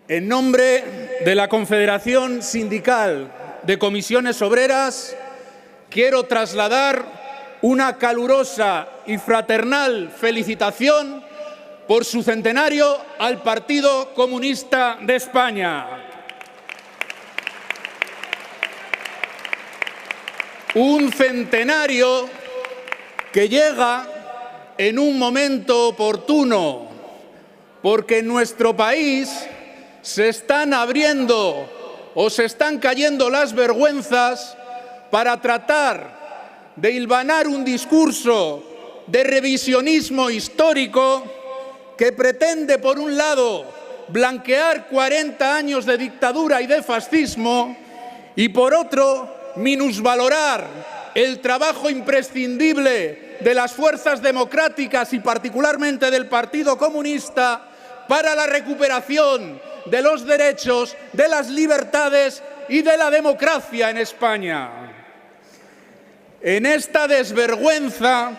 En nombre de la Confederación Sindical de Comisiones Obreras, quiero trasladar una calurosa y fraternal felicitación por su centenario al Partido Comunista de España. Un centenario que llega en un momento oportuno, porque en nuestro país se están abriendo o se están cayendo las vergüenzas para tratar de hilvanar un discurso de revisionismo histórico que pretende, por un lado, blanquear 40 años de dictadura y de fascismo y, por otro, minusvalorar el trabajo imprescindible de las fuerzas democráticas y particularmente del Partido Comunista para la recuperación de los derechos, de las libertades y de la democracia en España. En esta desvergüenza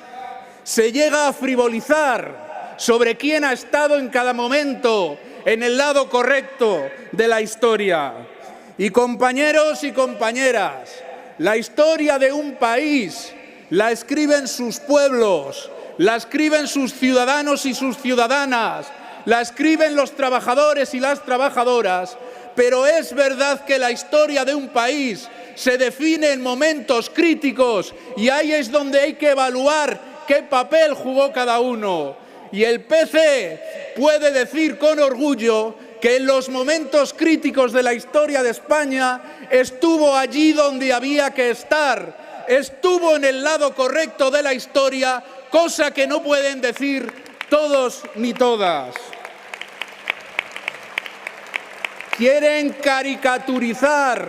se llega a frivolizar sobre quién ha estado en cada momento en el lado correcto de la historia. Y compañeros y compañeras, la historia de un país la escriben sus pueblos, la escriben sus ciudadanos y sus ciudadanas, la escriben los trabajadores y las trabajadoras, pero es verdad que la historia de un país se define en momentos críticos y ahí es donde hay que evaluar qué papel jugó cada uno. Y el PC puede decir con orgullo que en los momentos críticos de la historia de España estuvo allí donde había que estar, estuvo en el lado correcto de la historia, cosa que no pueden decir todos ni todas. Quieren caricaturizar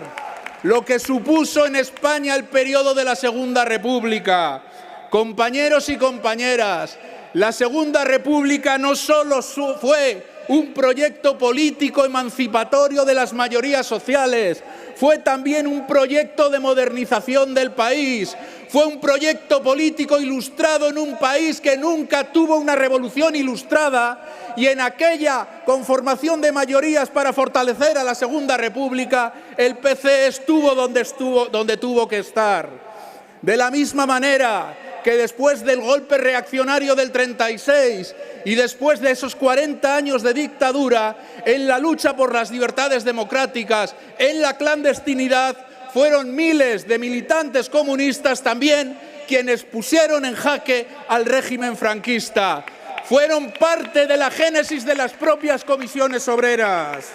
lo que supuso en España el periodo de la Segunda República. Compañeros y compañeras, la Segunda República no solo fue un proyecto político emancipatorio de las mayorías sociales, fue también un proyecto de modernización del país, fue un proyecto político ilustrado en un país que nunca tuvo una revolución ilustrada y en aquella conformación de mayorías para fortalecer a la Segunda República, el PC estuvo donde tuvo que estar. De la misma manera que después del golpe reaccionario del 36 y después de esos 40 años de dictadura, en la lucha por las libertades democráticas, en la clandestinidad, fueron miles de militantes comunistas también quienes pusieron en jaque al régimen franquista. Fueron parte de la génesis de las propias comisiones obreras.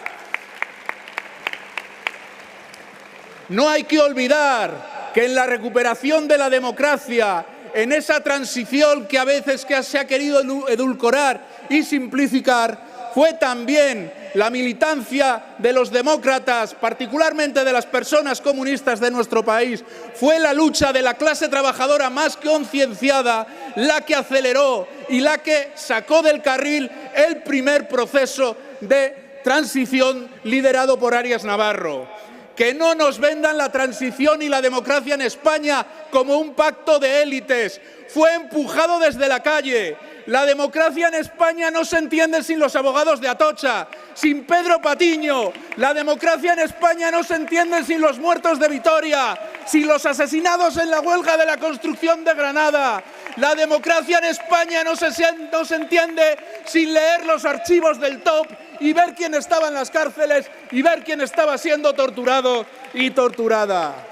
No hay que olvidar que en la recuperación de la democracia, en esa transición que a veces se ha querido edulcorar y simplificar, fue también la militancia de los demócratas, particularmente de las personas comunistas de nuestro país, fue la lucha de la clase trabajadora más concienciada la que aceleró y la que sacó del carril el primer proceso de transición liderado por Arias Navarro. Que no nos vendan la transición y la democracia en España como un pacto de élites. Fue empujado desde la calle. La democracia en España no se entiende sin los abogados de Atocha, sin Pedro Patiño. La democracia en España no se entiende sin los muertos de Vitoria, sin los asesinados en la huelga de la construcción de Granada. La democracia en España no se entiende sin leer los archivos del TOP y ver quién estaba en las cárceles y ver quién estaba siendo torturado y torturada.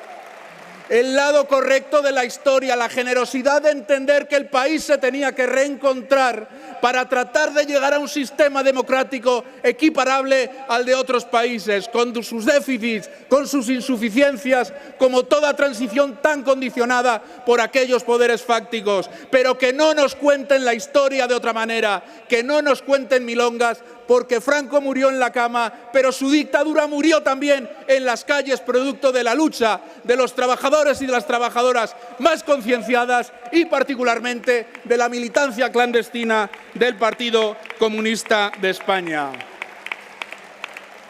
El lado correcto de la historia, la generosidad de entender que el país se tenía que reencontrar para tratar de llegar a un sistema democrático equiparable al de otros países, con sus déficits, con sus insuficiencias, como toda transición tan condicionada por aquellos poderes fácticos, pero que no nos cuenten la historia de otra manera, que no nos cuenten milongas, porque Franco murió en la cama, pero su dictadura murió también en las calles, producto de la lucha de los trabajadores y de las trabajadoras más concienciadas y particularmente de la militancia clandestina del Partido Comunista de España.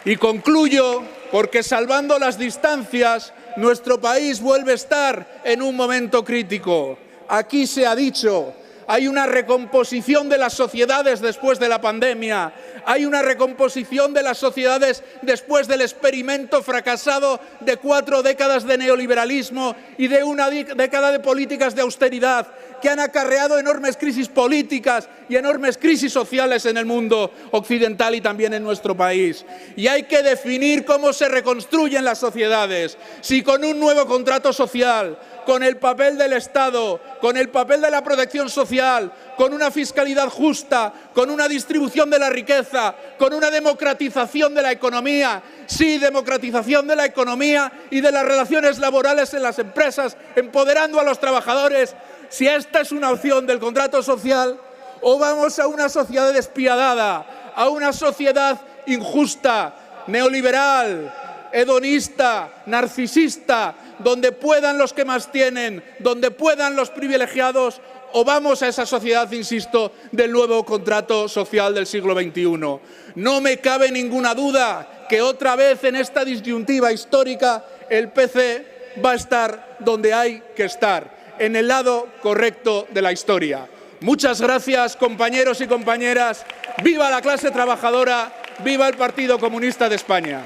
Y concluyo porque, salvando las distancias, nuestro país vuelve a estar en un momento crítico. Aquí se ha dicho, hay una recomposición de las sociedades después de la pandemia, hay una recomposición de las sociedades después del experimento fracasado de 4 décadas de neoliberalismo y de una década de políticas de austeridad que han acarreado enormes crisis políticas y enormes crisis sociales en el mundo occidental y también en nuestro país. Y hay que definir cómo se reconstruyen las sociedades, si con un nuevo contrato social, con el papel del Estado, con el papel de la protección social, con una fiscalidad justa, con una distribución de la riqueza, con una democratización de la economía, sí, democratización de la economía y de las relaciones laborales en las empresas, empoderando a los trabajadores. Si esta es una opción del contrato social, o vamos a una sociedad despiadada, a una sociedad injusta, neoliberal, hedonista, narcisista, donde puedan los que más tienen, donde puedan los privilegiados, o vamos a esa sociedad, insisto, del nuevo contrato social del siglo XXI. No me cabe ninguna duda que otra vez en esta disyuntiva histórica el PC va a estar donde hay que estar, en el lado correcto de la historia. Muchas gracias, compañeros y compañeras. ¡Viva la clase trabajadora! ¡Viva el Partido Comunista de España!